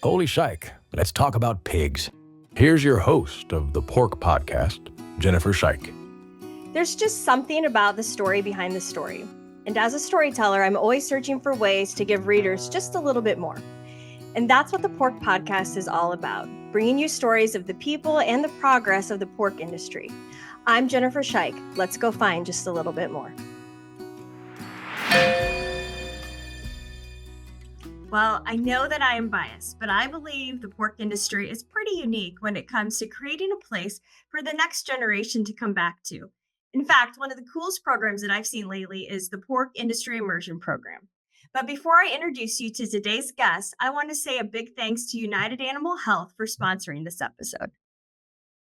Holy shike, let's talk about pigs. Here's your host of the Pork Podcast, Jennifer Shike. There's just something about the story behind the story. And as a storyteller, I'm always searching for ways to give readers just a little bit more. And that's what the Pork Podcast is all about, bringing you stories of the people and the progress of the pork industry. I'm Jennifer Shike. Let's go find just a little bit more. Well, I know that I am biased, but I believe the pork industry is pretty unique when it comes to creating a place for the next generation to come back to. In fact, one of the coolest programs that I've seen lately is the Pork Industry Immersion Program. But before I introduce you to today's guest, I want to say a big thanks to United Animal Health for sponsoring this episode.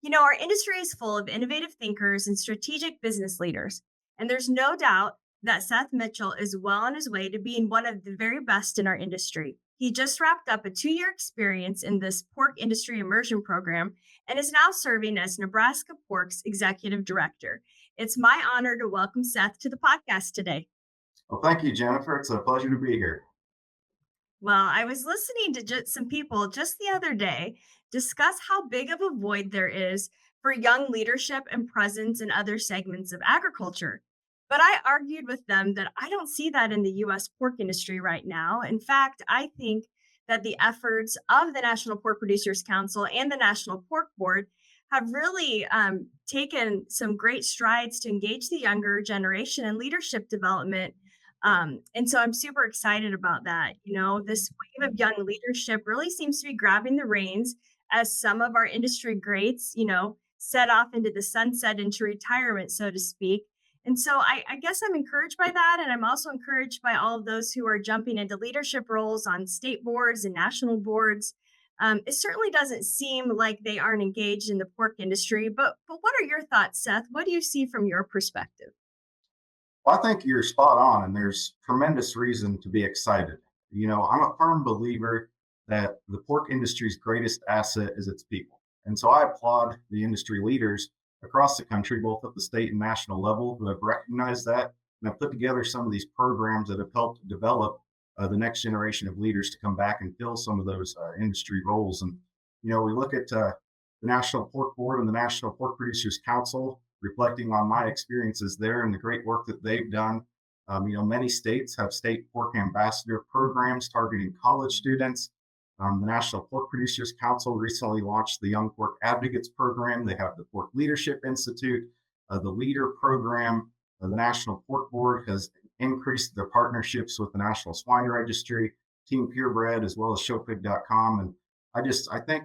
You know, our industry is full of innovative thinkers and strategic business leaders, and there's no doubt that Seth Mitchell is well on his way to being one of the very best in our industry. He just wrapped up a 2-year experience in this Pork Industry Immersion Program and is now serving as Nebraska Pork's Executive Director. It's my honor to welcome Seth to the podcast today. Well, thank you, Jennifer. It's a pleasure to be here. Well, I was listening to some people just the other day discuss how big of a void there is for young leadership and presence in other segments of agriculture. But I argued with them that I don't see that in the U.S. pork industry right now. In fact, I think that the efforts of the National Pork Producers Council and the National Pork Board have really taken some great strides to engage the younger generation in leadership development. And so I'm super excited about that. You know, this wave of young leadership really seems to be grabbing the reins as some of our industry greats, set off into the sunset, into retirement, so to speak. And so I guess I'm encouraged by that. And I'm also encouraged by all of those who are jumping into leadership roles on state boards and national boards. It certainly doesn't seem like they aren't engaged in the pork industry. But what are your thoughts, Seth? What do you see from your perspective? Well, I think you're spot on, and there's tremendous reason to be excited. You know, I'm a firm believer that the pork industry's greatest asset is its people. And so I applaud the industry leaders across the country, both at the state and national level, who have recognized that and have put together some of these programs that have helped develop the next generation of leaders to come back and fill some of those industry roles. And, we look at the National Pork Board and the National Pork Producers Council, reflecting on my experiences there and the great work that they've done. Many states have state pork ambassador programs targeting college students. The National Pork Producers Council recently launched the Young Pork Advocates Program. They have the Pork Leadership Institute, the Leader Program. The National Pork Board has increased their partnerships with the National Swine Registry, Team Purebred, as well as showpig.com. And I think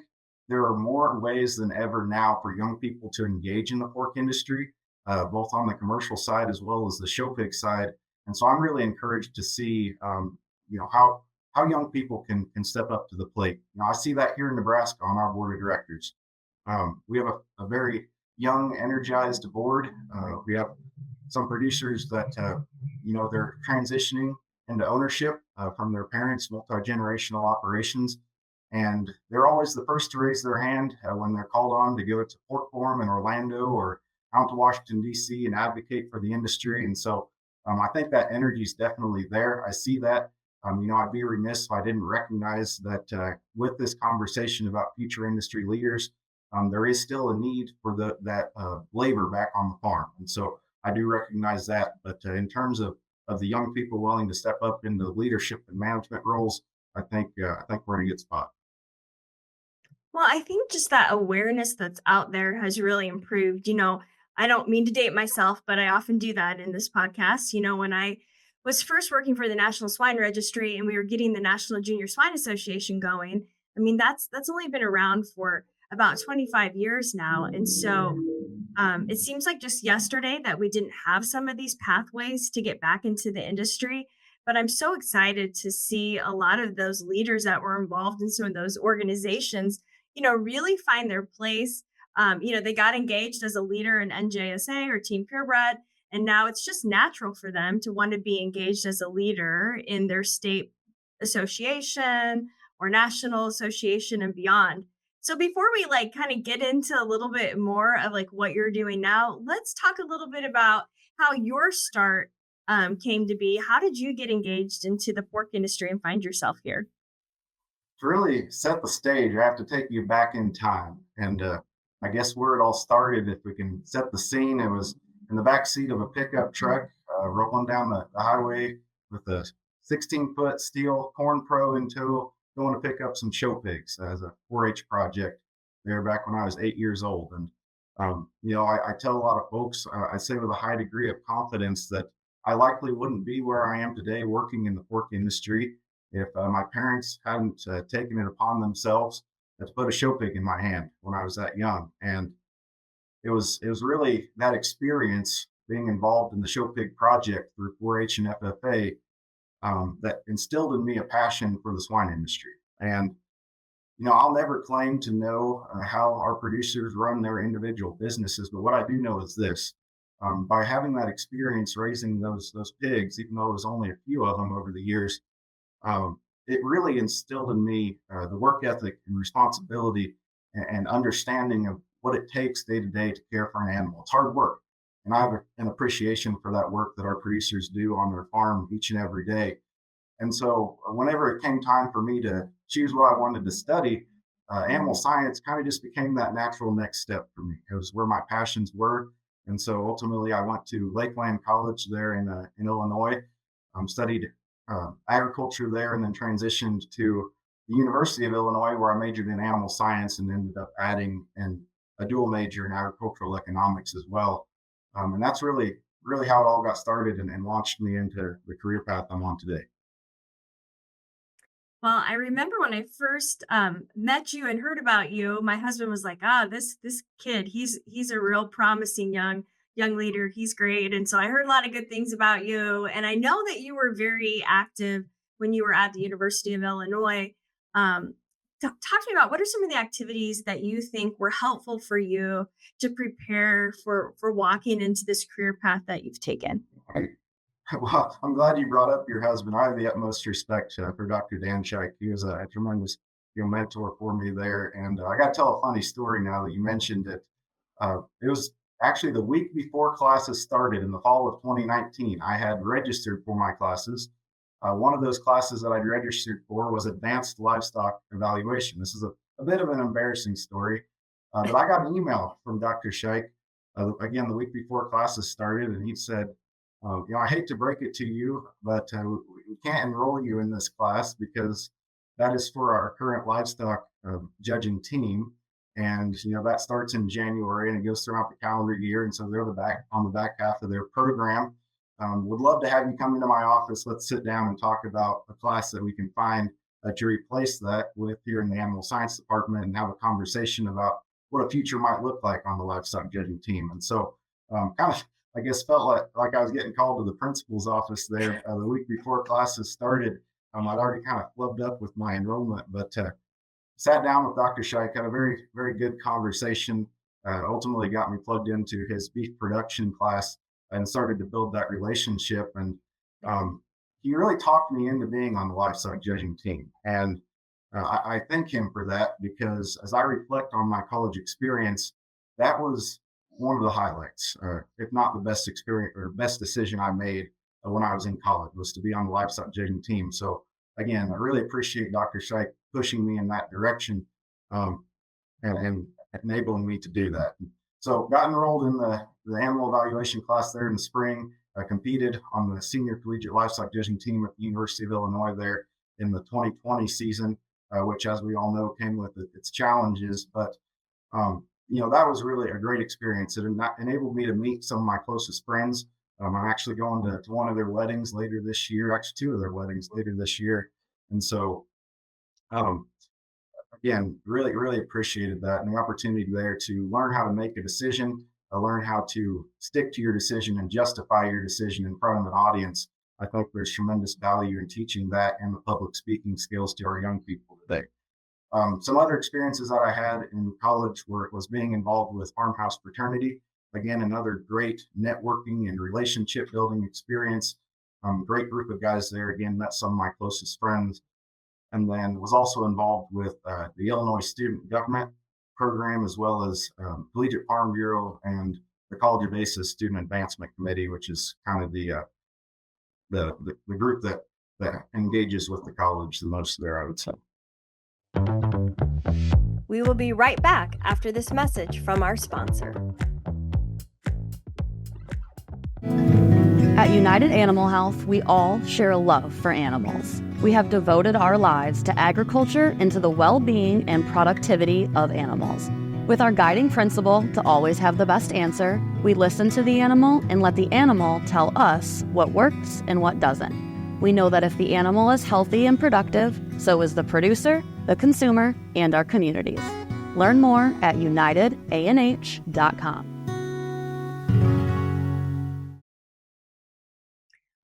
there are more ways than ever now for young people to engage in the pork industry, both on the commercial side as well as the showpig side. And so I'm really encouraged to see, how young people can step up to the plate. I see that here in Nebraska on our board of directors. We have a very young, energized board. We have some producers that, they're transitioning into ownership from their parents, multi-generational operations. And they're always the first to raise their hand when they're called on to go to Pork Forum in Orlando or out to Washington, D.C. and advocate for the industry. And so I think that energy is definitely there. I see that. I'd be remiss if I didn't recognize that with this conversation about future industry leaders, there is still a need for that labor back on the farm. And so I do recognize that. But in terms of the young people willing to step up into leadership and management roles, I think we're in a good spot. Well, I think just that awareness that's out there has really improved. I don't mean to date myself, but I often do that in this podcast. When I was first working for the National Swine Registry and we were getting the National Junior Swine Association going, that's only been around for about 25 years now. And so it seems like just yesterday that we didn't have some of these pathways to get back into the industry. But I'm so excited to see a lot of those leaders that were involved in some of those organizations, really find their place. They got engaged as a leader in NJSA or Team Purebred, and now it's just natural for them to want to be engaged as a leader in their state association or national association and beyond. So before we kind of get into a little bit more of what you're doing now, let's talk a little bit about how your start came to be. How did you get engaged into the pork industry and find yourself here? To really set the stage, I have to take you back in time. And I guess where it all started, if we can set the scene, it was in the back seat of a pickup truck rolling down the highway with a 16-foot steel corn pro in tow, going to pick up some show pigs as a 4-H project there back when I was 8 years old. And, I tell a lot of folks, I say with a high degree of confidence that I likely wouldn't be where I am today working in the pork industry if my parents hadn't taken it upon themselves to put a show pig in my hand when I was that young. And it was really that experience being involved in the show pig project through 4-H and FFA that instilled in me a passion for the swine industry. And I'll never claim to know how our producers run their individual businesses, but what I do know is this: by having that experience raising those pigs, even though it was only a few of them over the years, it really instilled in me the work ethic and responsibility and understanding of what it takes day to day to care for an animal. It's hard work. And I have an appreciation for that work that our producers do on their farm each and every day. And so, whenever it came time for me to choose what I wanted to study, animal science kind of just became that natural next step for me. It was where my passions were. And so ultimately, I went to Lakeland College there in Illinois, studied agriculture there, and then transitioned to the University of Illinois, where I majored in animal science and ended up adding a dual major in agricultural economics as well. And that's really how it all got started and launched me into the career path I'm on today. Well, I remember when I first met you and heard about you, my husband was like, "Ah, this kid, he's a real promising young leader. He's great." And so I heard a lot of good things about you, and I know that you were very active when you were at the University of Illinois. Um, talk to me about what are some of the activities that you think were helpful for you to prepare for walking into this career path that you've taken. Right. Well, I'm glad you brought up your husband. I have the utmost respect for Dr. Dan Scheich. He was a tremendous mentor for me there. And I got to tell a funny story now that you mentioned it. It was actually the week before classes started in the fall of 2019. I had registered for my classes. One of those classes that I'd registered for was advanced livestock evaluation. This is a bit of an embarrassing story, but I got an email from Dr. Scheich, again, the week before classes started, and he said, I hate to break it to you, but we can't enroll you in this class because that is for our current livestock judging team. And, that starts in January and it goes throughout the calendar year. And so they're on the back half of their program. Would love to have you come into my office. Let's sit down and talk about a class that we can find to replace that with here in the animal science department and have a conversation about what a future might look like on the livestock judging team. And so kind of, I guess, felt like I was getting called to the principal's office there the week before classes started. I'd already kind of flubbed up with my enrollment, but sat down with Dr. Scheich, had a very, very good conversation. Ultimately got me plugged into his beef production class and started to build that relationship. And he really talked me into being on the livestock judging team. And I thank him for that because as I reflect on my college experience, that was one of the highlights, if not the best experience or best decision I made when I was in college, was to be on the livestock judging team. So again, I really appreciate Dr. Scheich pushing me in that direction and enabling me to do that. So got enrolled in the animal evaluation class there in the spring. I competed on the senior collegiate livestock judging team at the University of Illinois there in the 2020 season, which, as we all know, came with its challenges. But that was really a great experience. It enabled me to meet some of my closest friends. I'm actually going to one of their weddings later this year, actually two of their weddings later this year. And so, um, again, really, really appreciated that and the opportunity there to learn how to make a decision, learn how to stick to your decision and justify your decision in front of an audience. I think there's tremendous value in teaching that and the public speaking skills to our young people today. Some other experiences that I had in college was being involved with farmhouse fraternity. Again, another great networking and relationship building experience. Great group of guys there. Again, met some of my closest friends. And then was also involved with the Illinois Student Government Program, as well as Collegiate Farm Bureau and the College of ACES Student Advancement Committee, which is kind of the group that engages with the college the most there, I would say. We will be right back after this message from our sponsor. At United Animal Health, we all share a love for animals. We have devoted our lives to agriculture and to the well-being and productivity of animals. With our guiding principle to always have the best answer, we listen to the animal and let the animal tell us what works and what doesn't. We know that if the animal is healthy and productive, so is the producer, the consumer, and our communities. Learn more at unitedanh.com.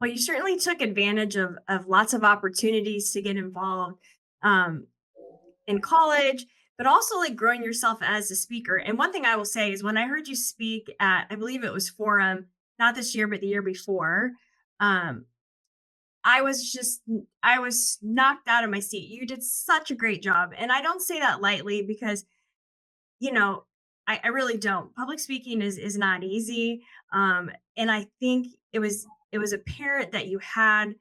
Well, you certainly took advantage of lots of opportunities to get involved in college, but also like growing yourself as a speaker. And one thing I will say is when I heard you speak at, I believe it was Forum, not this year, but the year before, I was knocked out of my seat. You did such a great job. And I don't say that lightly because, you know, I really don't. Public speaking is not easy. And I think it was apparent that you had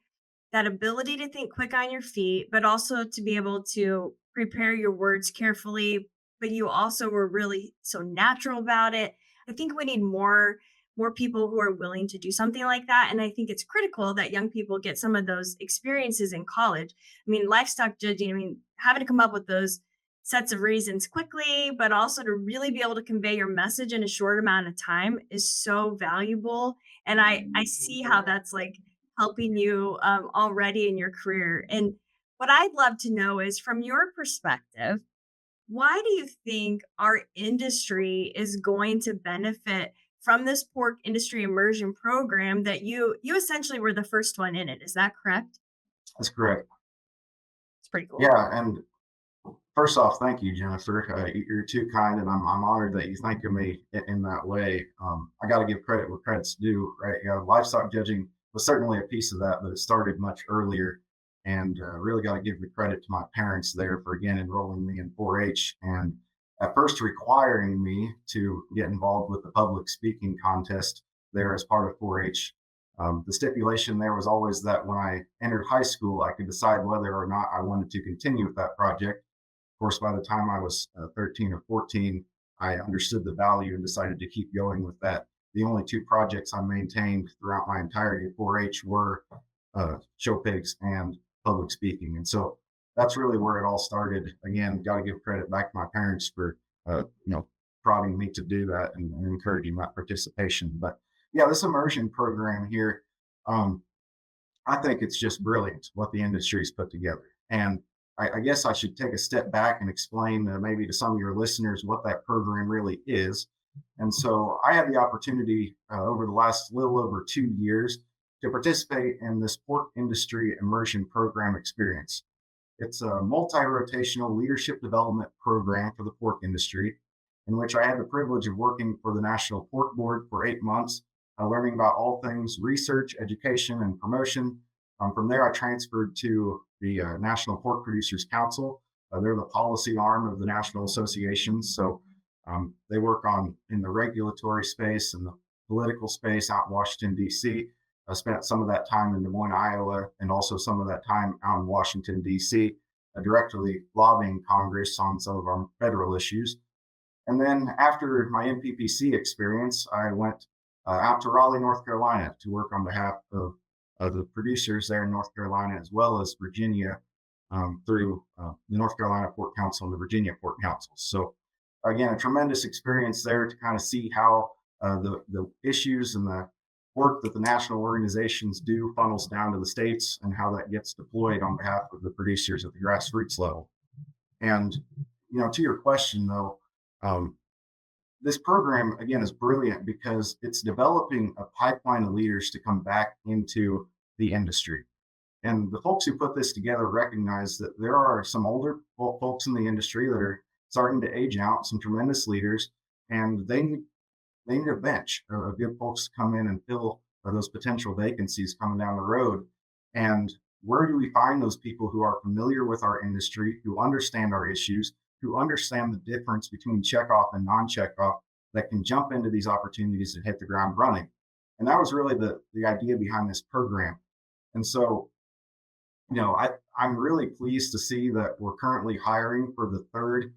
that ability to think quick on your feet, but also to be able to prepare your words carefully. But you also were really so natural about it. I think we need more people who are willing to do something like that. And I think it's critical that young people get some of those experiences in college. I mean, livestock judging, I mean, having to come up with those sets of reasons quickly, but also to really be able to convey your message in a short amount of time is so valuable. And I see how that's like helping you already in your career. And what I'd love to know is from your perspective, why do you think our industry is going to benefit from this pork industry immersion program that you essentially were the first one in it? Is that correct? That's correct. It's pretty cool. Yeah, and first off, thank you, Jennifer. You're too kind, and I'm honored that you think of me in that way. I got to give credit where credit's due, right? Livestock judging was certainly a piece of that, but it started much earlier. And really got to give the credit to my parents there for, again, enrolling me in 4-H and at first requiring me to get involved with the public speaking contest there as part of 4-H. The stipulation there was always that when I entered high school, I could decide whether or not I wanted to continue with that project. Of course, by the time I was 13 or 14, I understood the value and decided to keep going with that. The only two projects I maintained throughout my entirety of 4-H were show pigs and public speaking. And so that's really where it all started. Again, got to give credit back to my parents for, prodding me to do that and encouraging that participation. But yeah, this immersion program here, I think it's just brilliant what the industry's put together. And I guess I should take a step back and explain maybe to some of your listeners what that program really is. And so I had the opportunity over the last little over 2 years to participate in this Pork Industry Immersion Program experience. It's a multi-rotational leadership development program for the pork industry, in which I had the privilege of working for the National Pork Board for 8 months, learning about all things research, education, and promotion. From there, I transferred to the National Pork Producers Council. They're the policy arm of the National Association. So they work in the regulatory space and the political space out in Washington, D.C. I spent some of that time in Des Moines, Iowa, and also some of that time out in Washington, D.C., directly lobbying Congress on some of our federal issues. And then after my NPPC experience, I went out to Raleigh, North Carolina to work on behalf of the producers there in North Carolina, as well as Virginia, through the North Carolina Pork Council and the Virginia Pork Council. So again, a tremendous experience there to kind of see how the issues and the work that the national organizations do funnels down to the states and how that gets deployed on behalf of the producers at the grassroots level. And, to your question though, this program again is brilliant because it's developing a pipeline of leaders to come back into the industry. And the folks who put this together recognize that there are some older folks in the industry that are starting to age out, some tremendous leaders, and they need a bench of good folks to come in and fill those potential vacancies coming down the road. And where do we find those people who are familiar with our industry, who understand our issues, who understand the difference between checkoff and non-checkoff, that can jump into these opportunities and hit the ground running? And that was really the idea behind this program. And so, I I'm really pleased to see that we're currently hiring for the third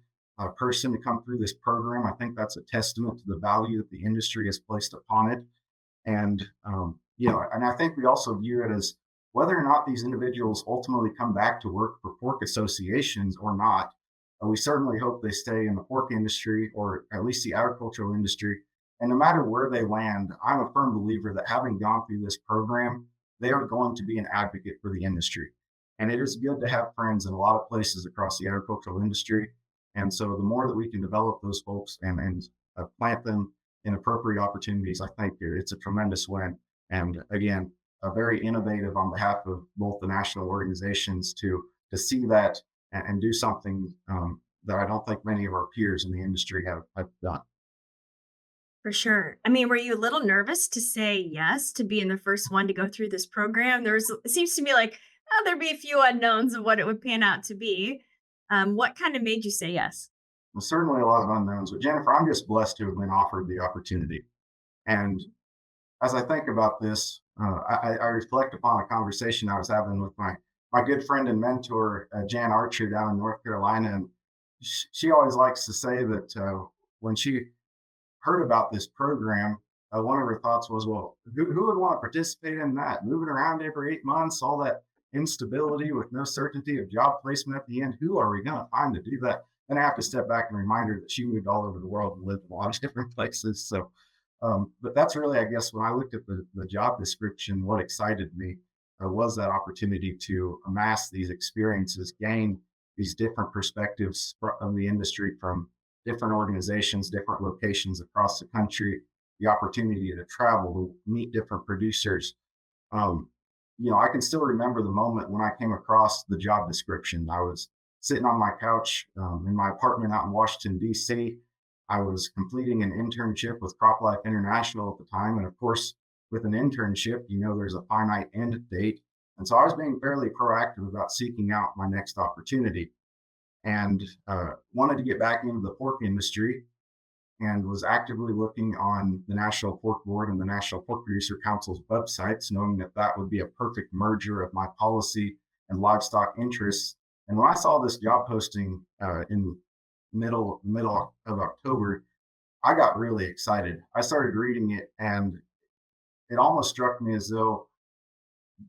person to come through this program. I think that's a testament to the value that the industry has placed upon it. And, and I think we also view it as whether or not these individuals ultimately come back to work for pork associations or not, we certainly hope they stay in the pork industry or at least the agricultural industry. And no matter where they land, I'm a firm believer that having gone through this program, they are going to be an advocate for the industry. And it is good to have friends in a lot of places across the agricultural industry. And so the more that we can develop those folks and plant them in appropriate opportunities, I think it's a tremendous win. And again, very innovative on behalf of both the national organizations to see that and do something that I don't think many of our peers in the industry have done. For sure. I mean, were you a little nervous to say yes to being the first one to go through this program? It seems to me like there'd be a few unknowns of what it would pan out to be. What kind of made you say yes? Well, certainly a lot of unknowns, but Jennifer, I'm just blessed to have been offered the opportunity. And as I think about this, I reflect upon a conversation I was having with my good friend and mentor, Jan Archer, down in North Carolina. And she always likes to say that when she heard about this program, one of her thoughts was, well, who would want to participate in that? Moving around every 8 months, all that instability with no certainty of job placement at the end. Who are we going to find to do that? And I have to step back and remind her that she moved all over the world and lived in a lot of different places. So, but that's really, I guess, when I looked at the job description, what excited me was that opportunity to amass these experiences, gain these different perspectives of the industry from different organizations, different locations across the country, the opportunity to travel, to meet different producers. I can still remember the moment when I came across the job description. I was sitting on my couch in my apartment out in Washington, D.C. I was completing an internship with CropLife International at the time. And of course, with an internship, there's a finite end date. And so I was being fairly proactive about seeking out my next opportunity and wanted to get back into the pork industry and was actively looking on the National Pork Board and the National Pork Producer Council's websites, knowing that that would be a perfect merger of my policy and livestock interests. And when I saw this job posting in middle of October, I got really excited. I started reading it, and it almost struck me as though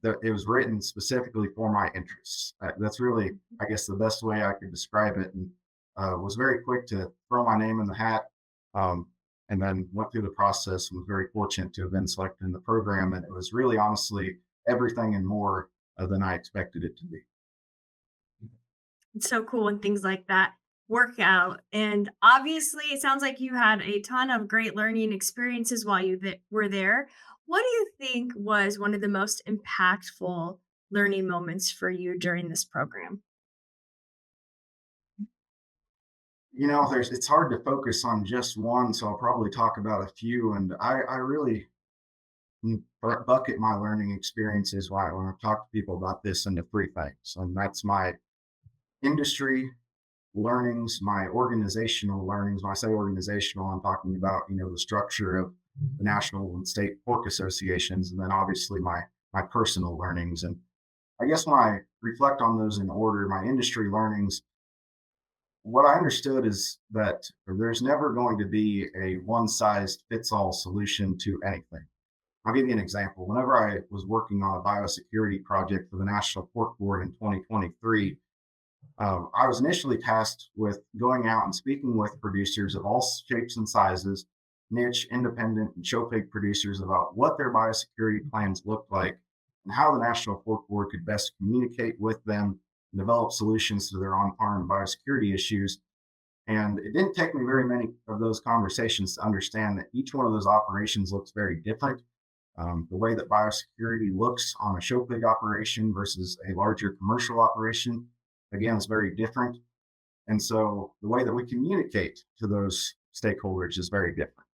that it was written specifically for my interests. That's really, I guess, the best way I could describe it. And was very quick to throw my name in the hat, and then went through the process and was very fortunate to have been selected in the program. And it was really, honestly, everything and more than I expected it to be. It's so cool when things like that work out. And obviously, it sounds like you had a ton of great learning experiences while you were there. What do you think was one of the most impactful learning moments for you during this program? It's hard to focus on just one, so I'll probably talk about a few. And I really bucket my learning experiences when I talk to people about this into three things. And that's my industry learnings, my organizational learnings. When I say organizational, I'm talking about, the structure of the national and state pork associations, and then obviously my personal learnings. And I guess when I reflect on those in order, my industry learnings, what I understood is that there's never going to be a one size fits all solution to anything. I'll give you an example. Whenever I was working on a biosecurity project for the National Pork Board in 2023, I was initially tasked with going out and speaking with producers of all shapes and sizes, niche, independent, and show pig producers about what their biosecurity plans looked like and how the National Pork Board could best communicate with them and develop solutions to their on-farm biosecurity issues. And it didn't take me very many of those conversations to understand that each one of those operations looks very different. The way that biosecurity looks on a show pig operation versus a larger commercial operation, again, is very different. And so the way that we communicate to those stakeholders is very different.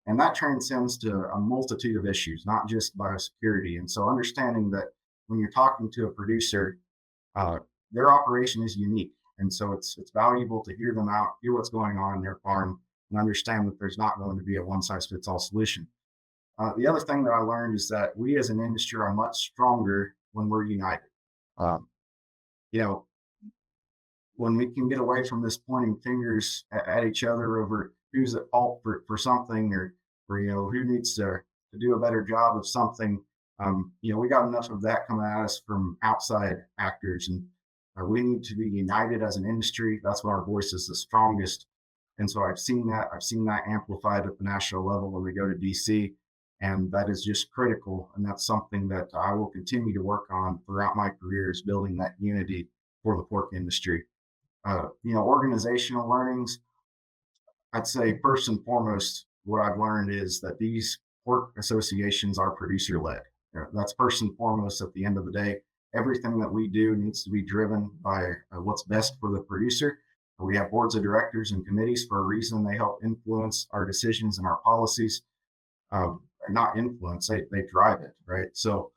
And that transcends to a multitude of issues, not just biosecurity. And so understanding that when you're talking to a producer, their operation is unique. And so it's valuable to hear them out, hear what's going on in their farm, and understand that there's not going to be a one size fits all solution. The other thing that I learned is that we as an industry are much stronger when we're united. you know, when we can get away from this pointing fingers at each other over who's at fault for something, or who needs to do a better job of something. We got enough of that coming at us from outside actors, and we need to be united as an industry. That's when our voice is the strongest. And so I've seen that. I've seen that amplified at the national level when we go to DC, and that is just critical. And that's something that I will continue to work on throughout my career, is building that unity for the pork industry. Organizational learnings, I'd say first and foremost, what I've learned is that these pork associations are producer led. That's first and foremost at the end of the day. Everything that we do needs to be driven by what's best for the producer. We have boards of directors and committees for a reason. They help influence our decisions and our policies. Not influence, they drive it, right? So,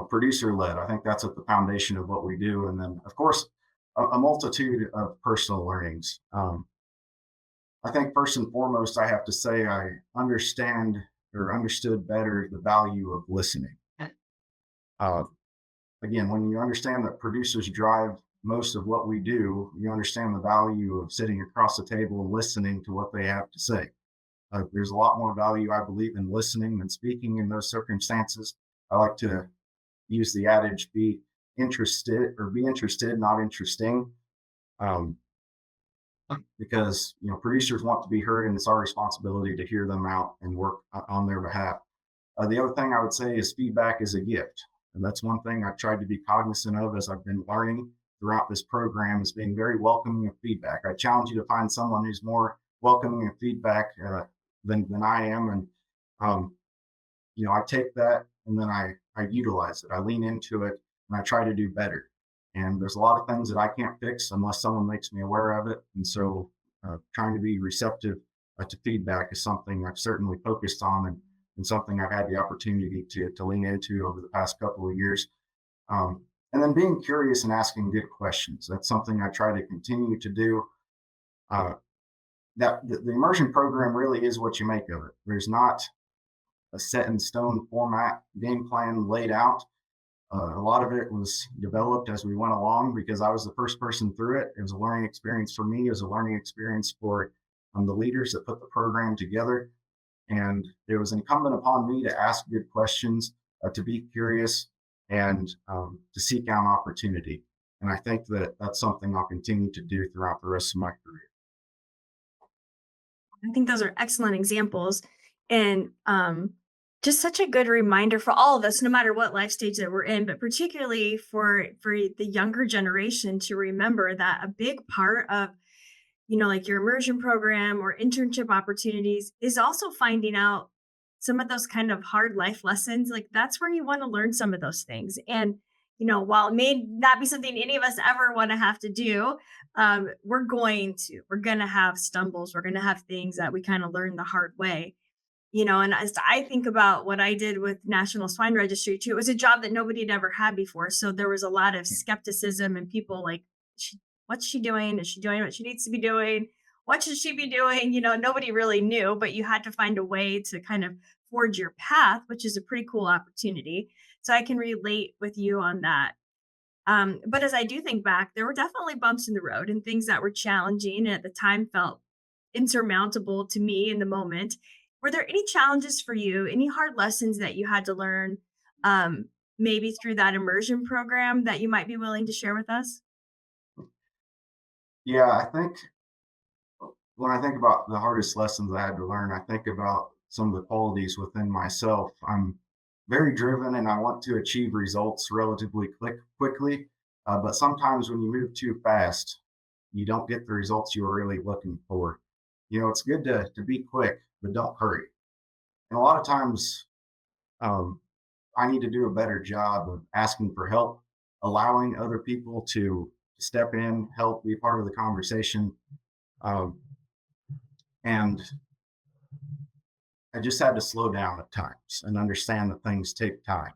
producer led, I think that's at the foundation of what we do. And then, of course, a multitude of personal learnings. I think first and foremost, I have to say I understood better the value of listening. Again, when you understand that producers drive most of what we do, you understand the value of sitting across the table and listening to what they have to say. There's a lot more value, I believe, in listening than speaking in those circumstances. I like to use the adage, be interested, not interesting. Because producers want to be heard, and it's our responsibility to hear them out and work on their behalf. The other thing I would say is feedback is a gift, and that's one thing I've tried to be cognizant of as I've been learning throughout this program, is being very welcoming of feedback. I challenge you to find someone who's more welcoming of feedback than I am, and I take that and then I utilize it. I lean into it and I try to do better. And there's a lot of things that I can't fix unless someone makes me aware of it. And so trying to be receptive to feedback is something I've certainly focused on, and something I've had the opportunity to lean into over the past couple of years. And then being curious and asking good questions. That's something I try to continue to do. That the immersion program really is what you make of it. There's not a set in stone format game plan laid out. A lot of it was developed as we went along because I was the first person through it. It was a learning experience for me. It was a learning experience for the leaders that put the program together. And it was incumbent upon me to ask good questions, to be curious, and to seek out opportunity. And I think that that's something I'll continue to do throughout the rest of my career. I think those are excellent examples, and just such a good reminder for all of us, no matter what life stage that we're in, but particularly for the younger generation, to remember that a big part of like your immersion program or internship opportunities is also finding out some of those kind of hard life lessons. Like that's where you want to learn some of those things. And while it may not be something any of us ever want to have to do, we're going to have stumbles. We're going to have things that we kind of learn the hard way. And as I think about what I did with National Swine Registry too, it was a job that nobody had ever had before. So there was a lot of skepticism and people like, what's she doing? Is she doing what she needs to be doing? What should she be doing? Nobody really knew, but you had to find a way to kind of forge your path, which is a pretty cool opportunity. So I can relate with you on that. But as I do think back, there were definitely bumps in the road and things that were challenging and at the time felt insurmountable to me in the moment. Were there any challenges for you, any hard lessons that you had to learn, maybe through that immersion program that you might be willing to share with us? Yeah, I think when I think about the hardest lessons I had to learn, I think about some of the qualities within myself. I'm very driven and I want to achieve results relatively quickly. But sometimes when you move too fast, you don't get the results you were really looking for. It's good to be quick, but don't hurry. And a lot of times, I need to do a better job of asking for help, allowing other people to step in, help, be part of the conversation. And I just had to slow down at times and understand that things take time.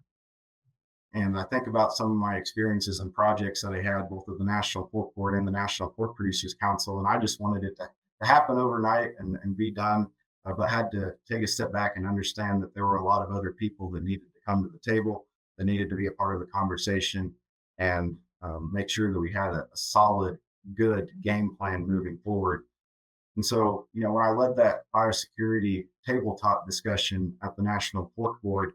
And I think about some of my experiences and projects that I had both at the National Pork Board and the National Pork Producers Council. And I just wanted it to happen overnight and be done, but had to take a step back and understand that there were a lot of other people that needed to come to the table, that needed to be a part of the conversation. and make sure that we had a solid, good game plan moving forward. And so, when I led that biosecurity tabletop discussion at the National Pork Board,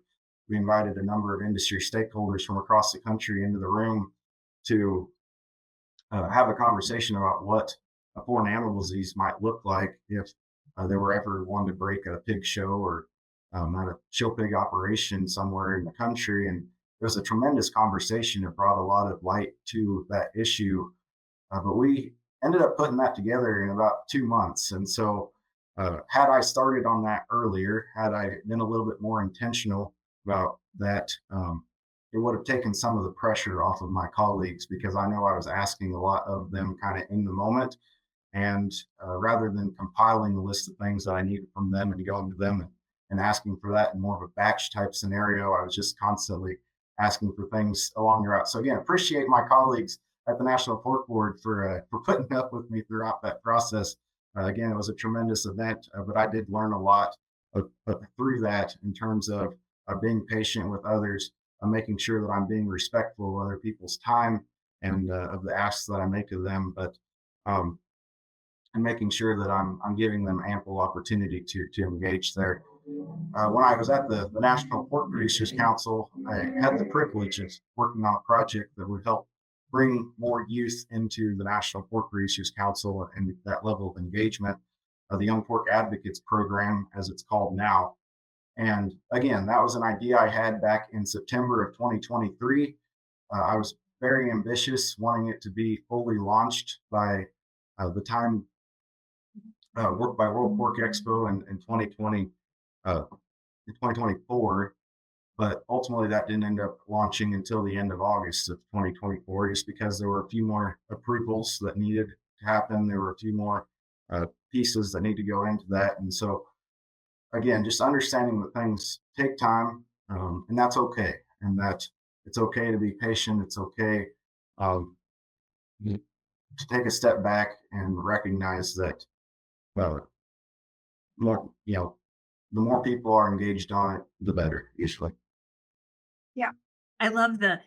we invited a number of industry stakeholders from across the country into the room to have a conversation about what a foreign animal disease might look like if there were ever one to break at a pig show or at a show pig operation somewhere in the country. And it was a tremendous conversation. It brought a lot of light to that issue. But we ended up putting that together in about 2 months. And so, had I started on that earlier, had I been a little bit more intentional about that, it would have taken some of the pressure off of my colleagues, because I know I was asking a lot of them kind of in the moment. And rather than compiling a list of things that I needed from them and going to them and asking for that in more of a batch type scenario, I was just constantly asking for things along the route. So again, appreciate my colleagues at the National Pork Board for putting up with me throughout that process. Again, it was a tremendous event, but I did learn a lot through that in terms of being patient with others, making sure that I'm being respectful of other people's time and of the asks that I make of them, but and making sure that I'm giving them ample opportunity to engage there. When I was at the National Pork Producers Council, I had the privilege of working on a project that would help bring more youth into the National Pork Producers Council and that level of engagement, the Young Pork Advocates Program, as it's called now. And again, that was an idea I had back in September of 2023. I was very ambitious, wanting it to be fully launched by the time worked by World Pork Expo in 2020, in 2024. But ultimately, that didn't end up launching until the end of August of 2024, just because there were a few more approvals that needed to happen. There were a few more pieces that need to go into that. And so, again, just understanding that things take time, and that's okay. And that it's okay to be patient. It's okay to take a step back and recognize that, well, more, the more people are engaged on it, the better, usually. Yeah. I love the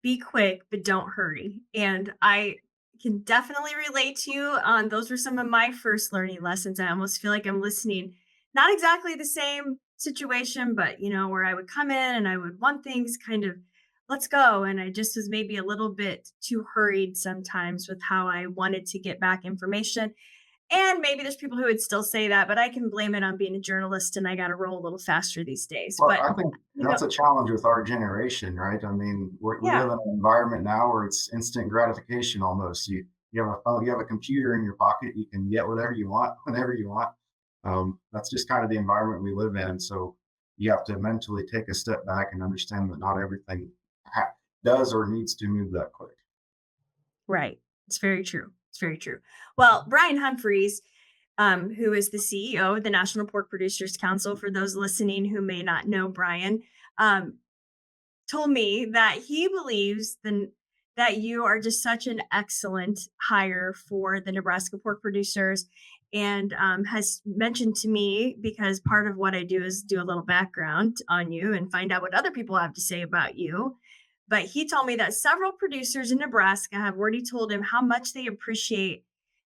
be quick, but don't hurry. And I can definitely relate to you on those were some of my first learning lessons. I almost feel like I'm listening, not exactly the same situation, but where I would come in and I would want things kind of, let's go. And I just was maybe a little bit too hurried sometimes with how I wanted to get back information. And maybe there's people who would still say that, but I can blame it on being a journalist and I got to roll a little faster these days. Well, But I think that's a challenge with our generation, right? I mean, we yeah, live in an environment now where it's instant gratification almost. You have a phone, you have a computer in your pocket, you can get whatever you want, whenever you want. That's just kind of the environment we live in. So you have to mentally take a step back and understand that not everything does or needs to move that quick. right. It's very true. It's very true. Well, Brian Humphreys, who is the CEO of the National Pork Producers Council, for those listening who may not know Brian, um, told me that he believes that you are just such an excellent hire for the Nebraska pork producers, and has mentioned to me, because part of what I do is do a little background on you and find out what other people have to say about you. But he told me that several producers in Nebraska have already told him how much they appreciate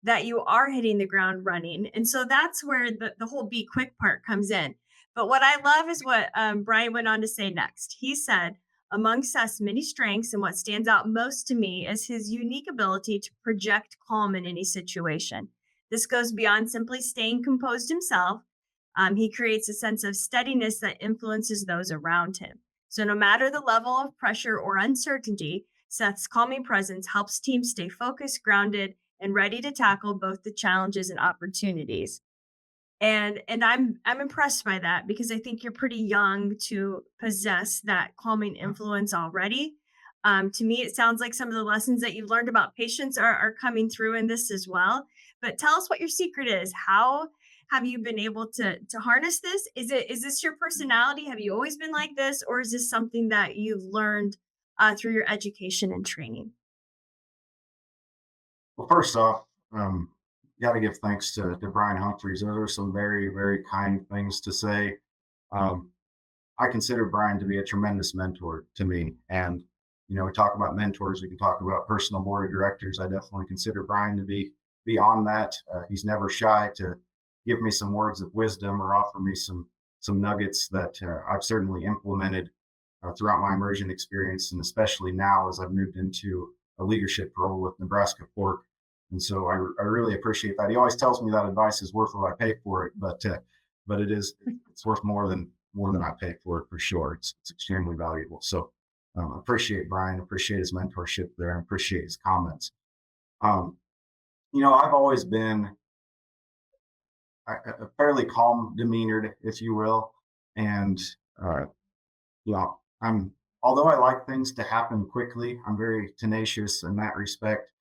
that you are hitting the ground running. And so that's where the whole be quick part comes in. But what I love is what Brian went on to say next. He said, among Seth's many strengths, and what stands out most to me is his unique ability to project calm in any situation. This goes beyond simply staying composed himself. He creates a sense of steadiness that influences those around him. So, no matter the level of pressure or uncertainty, Seth's calming presence helps teams stay focused, grounded, and ready to tackle both the challenges and opportunities. And I'm impressed by that, because I think you're pretty young to possess that calming influence already. To me, it sounds like some of the lessons that you've learned about patience are coming through in this as well. But tell us what your secret is. How have you been able to harness this? Is this your personality? Have you always been like this, or is this something that you've learned through your education and training? Well, first off, got to give thanks to Brian Humphreys. Those are some very, very kind things to say. Um, I consider Brian to be a tremendous mentor to me. And we talk about mentors, we can talk about personal board of directors. I definitely consider Brian to be on that. He's never shy to give me some words of wisdom or offer me some nuggets that I've certainly implemented throughout my immersion experience, and especially now as I've moved into a leadership role with Nebraska Pork. And so I really appreciate that. He always tells me that advice is worth what I pay for it, but it's worth more than I pay for it for sure. It's extremely valuable. So appreciate Brian, appreciate his mentorship there, and appreciate his comments. I've always been a fairly calm demeanored, if you will, and although I like things to happen quickly, I'm very tenacious in that respect.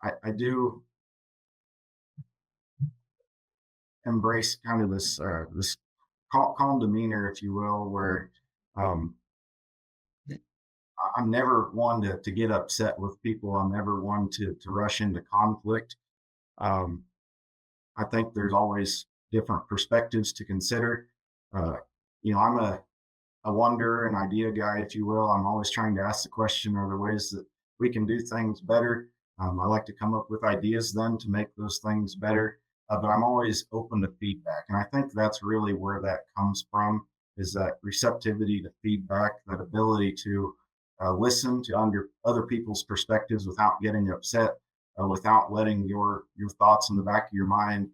I do embrace kind of this calm demeanor, if you will, where um, I'm never one to get upset with people. I'm never one to rush into conflict. Um, I think there's always different perspectives to consider. Uh, I'm a wonder and idea guy, if you will. I'm always trying to ask the question, are there ways that we can do things better? I like to come up with ideas then to make those things better, but I'm always open to feedback. And I think that's really where that comes from, is that receptivity to feedback, that ability to listen to other people's perspectives without getting upset, without letting your thoughts in the back of your mind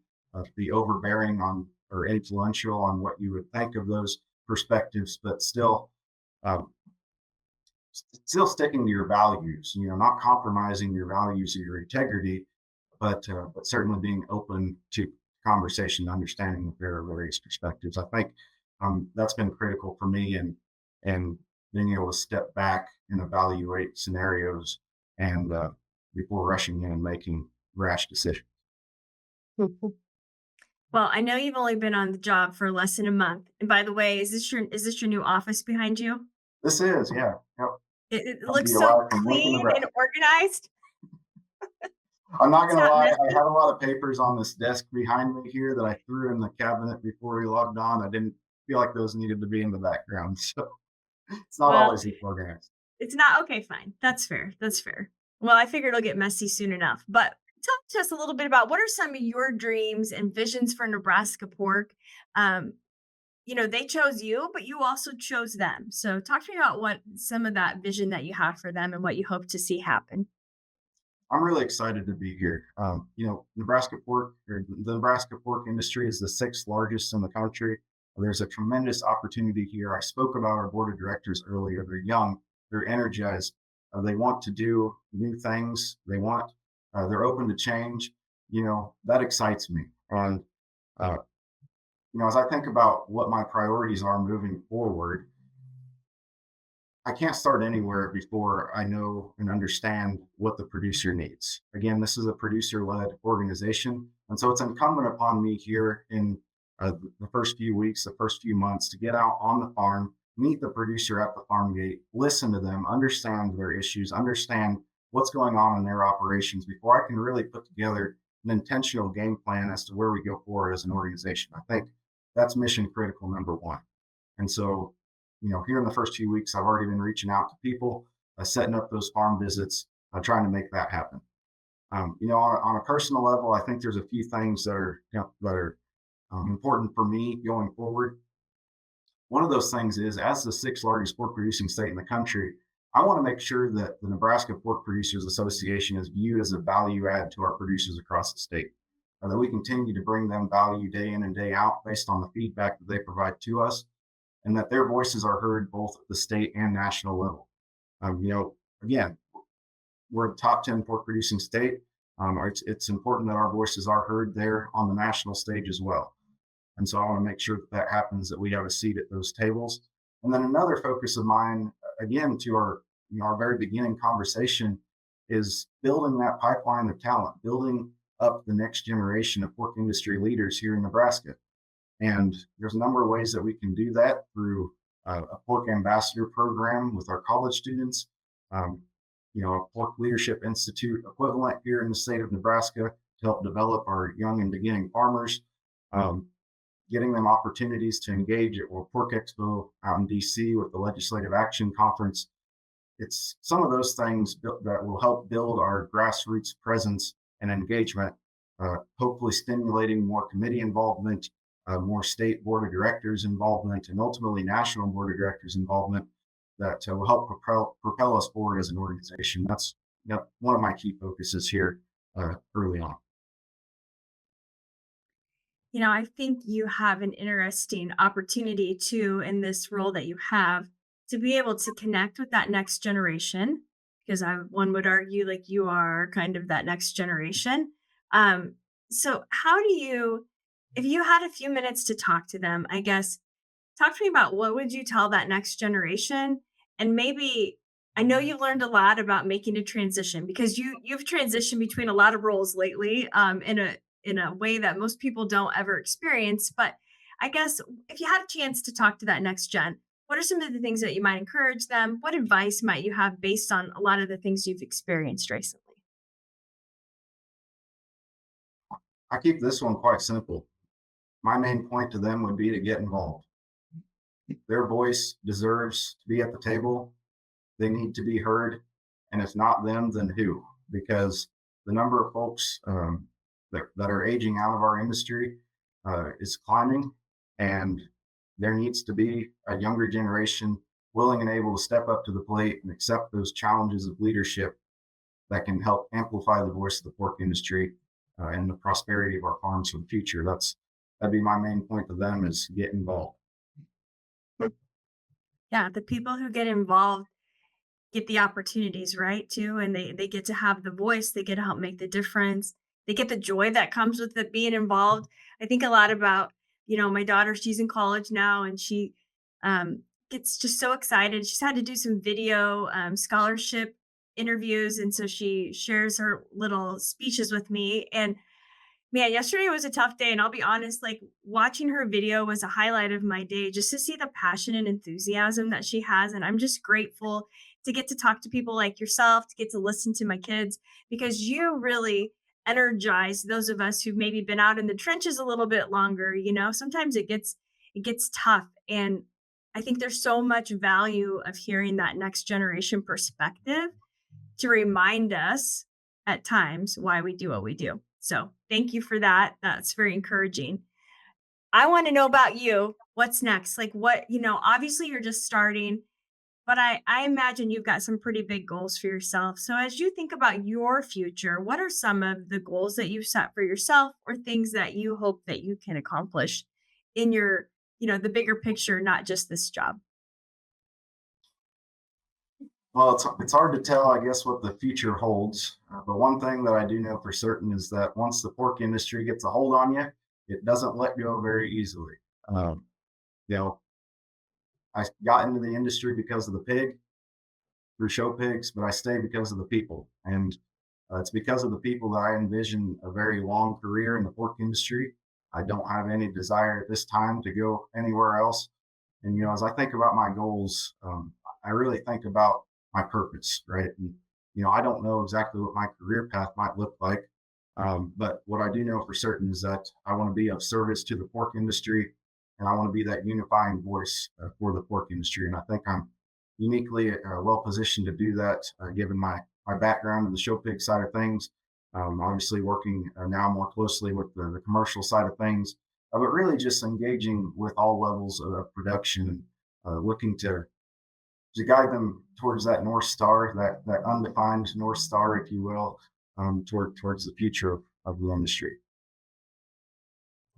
be overbearing on or influential on what you would think of those perspectives, but um, still sticking to your values. Not compromising your values or your integrity, but certainly being open to conversation, understanding that there are various perspectives. I think that's been critical for me, and being able to step back and evaluate scenarios and before rushing in and making rash decisions. Well, I know you've only been on the job for less than a month. And by the way, is this your new office behind you? This is, yeah, yep. It Come to looks you so live from Lincoln, clean and Nebraska. organized. I'm not It's gonna not lie, I messy. had a lot of papers on this desk behind me here that I threw in the cabinet before we logged on. I didn't feel like those needed to be in the background, so it's not Well, always this organized. it's not okay, fine. That's fair. That's fair. Well, I figured it'll get messy soon enough. But talk to us a little bit about what are some of your dreams and visions for Nebraska Pork? Um, they chose you, but you also chose them. So talk to me about what some of that vision that you have for them and what you hope to see happen. I'm really excited to be here. Nebraska pork, or the Nebraska pork industry, is the sixth largest in the country. There's a tremendous opportunity here. I spoke about our board of directors earlier. They're young, they're energized, they want to do new things. They're open to change. That excites me. And uh, as I think about what my priorities are moving forward, I can't start anywhere before I know and understand what the producer needs. Again, this is a producer-led organization, and so it's incumbent upon me here in the first few weeks, the first few months, to get out on the farm, meet the producer at the farm gate, listen to them, understand their issues, understand what's going on in their operations before I can really put together an intentional game plan as to where we go forward as an organization. I think that's mission critical number one. And so, here in the first few weeks, I've already been reaching out to people, setting up those farm visits, trying to make that happen. On a personal level, I think there's a few things that are important for me going forward. One of those things is, as the sixth largest pork producing state in the country, I want to make sure that the Nebraska Pork Producers Association is viewed as a value add to our producers across the state, that we continue to bring them value day in and day out based on the feedback that they provide to us, and that their voices are heard both at the state and national level. Again, we're a top 10 pork producing state. It's important that our voices are heard there on the national stage as well. And so I want to make sure that happens, that we have a seat at those tables. And then another focus of mine, again, to our very beginning conversation, is building that pipeline of talent, building up the next generation of pork industry leaders here in Nebraska. And there's a number of ways that we can do that through a pork ambassador program with our college students, a pork leadership institute equivalent here in the state of Nebraska to help develop our young and beginning farmers, getting them opportunities to engage at World Pork Expo out in DC with the Legislative Action Conference, it's some of those things that will help build our grassroots presence and engagement, hopefully stimulating more committee involvement, more state board of directors involvement, and ultimately national board of directors involvement that will help propel us forward as an organization. That's one of my key focuses here early on. I think you have an interesting opportunity too in this role that you have to be able to connect with that next generation, because one would argue like you are kind of that next generation. Um, so how do you, if you had a few minutes to talk to them, I guess, talk to me about what would you tell that next generation? And maybe I know you learned a lot about making a transition because you've transitioned between a lot of roles lately, in a way that most people don't ever experience. But I guess if you had a chance to talk to that next gen, what are some of the things that you might encourage them? What advice might you have based on a lot of the things you've experienced recently? I keep this one quite simple. My main point to them would be to get involved. Their voice deserves to be at the table. They need to be heard. And if not them, then who? Because the number of folks that are aging out of our industry is climbing, and there needs to be a younger generation willing and able to step up to the plate and accept those challenges of leadership that can help amplify the voice of the pork industry and the prosperity of our farms for the future. That'd be my main point to them, is get involved. Yeah, the people who get involved get the opportunities, right, too, and they get to have the voice, they get to help make the difference. They get the joy that comes with it being involved. I think a lot about, my daughter, she's in college now, and she gets just so excited. She's had to do some video scholarship interviews, and so she shares her little speeches with me. And man, yesterday was a tough day, and I'll be honest, like, watching her video was a highlight of my day, just to see the passion and enthusiasm that she has, and I'm just grateful to get to talk to people like yourself, to get to listen to my kids, because you really energize those of us who've maybe been out in the trenches a little bit longer. Sometimes it gets tough, and I think there's so much value of hearing that next generation perspective to remind us at times why we do what we do. So thank you for that. That's very encouraging. I want to know about you. What's next? Like, obviously you're just starting, but I imagine you've got some pretty big goals for yourself. So as you think about your future, what are some of the goals that you've set for yourself, or things that you hope that you can accomplish in your, the bigger picture, not just this job? Well, it's hard to tell, I guess, what the future holds. But one thing that I do know for certain is that once the pork industry gets a hold on you, it doesn't let go very easily. Um, you know, I got into the industry because of the pig, through show pigs, but I stayed because of the people. And it's because of the people that I envision a very long career in the pork industry. I don't have any desire at this time to go anywhere else. And, as I think about my goals, I really think about my purpose, right? And, I don't know exactly what my career path might look like. But what I do know for certain is that I want to be of service to the pork industry, and I want to be that unifying voice for the pork industry. And I think I'm uniquely well positioned to do that, given my background in the show pig side of things. Obviously, working now more closely with the commercial side of things, but really just engaging with all levels of production, looking to guide them towards that North Star, that undefined North Star, if you will, towards the future of the industry.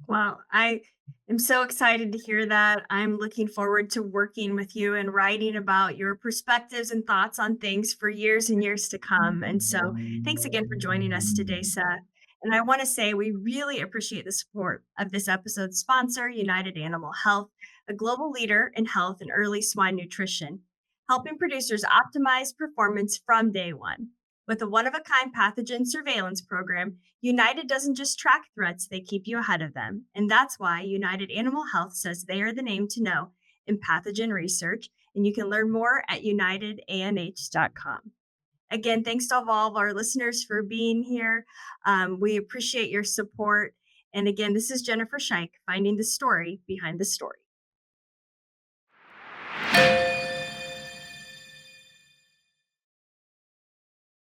Well, I am so excited to hear that. I'm looking forward to working with you and writing about your perspectives and thoughts on things for years and years to come. And so, thanks again for joining us today, Seth. And I want to say we really appreciate the support of this episode's sponsor, United Animal Health, a global leader in health and early swine nutrition, helping producers optimize performance from day one. With a one-of-a-kind pathogen surveillance program, United doesn't just track threats, they keep you ahead of them. And that's why United Animal Health says they are the name to know in pathogen research. And you can learn more at unitedanh.com. Again, thanks to all of our listeners for being here. We appreciate your support. And again, this is Jennifer Scheich, finding the story behind the story.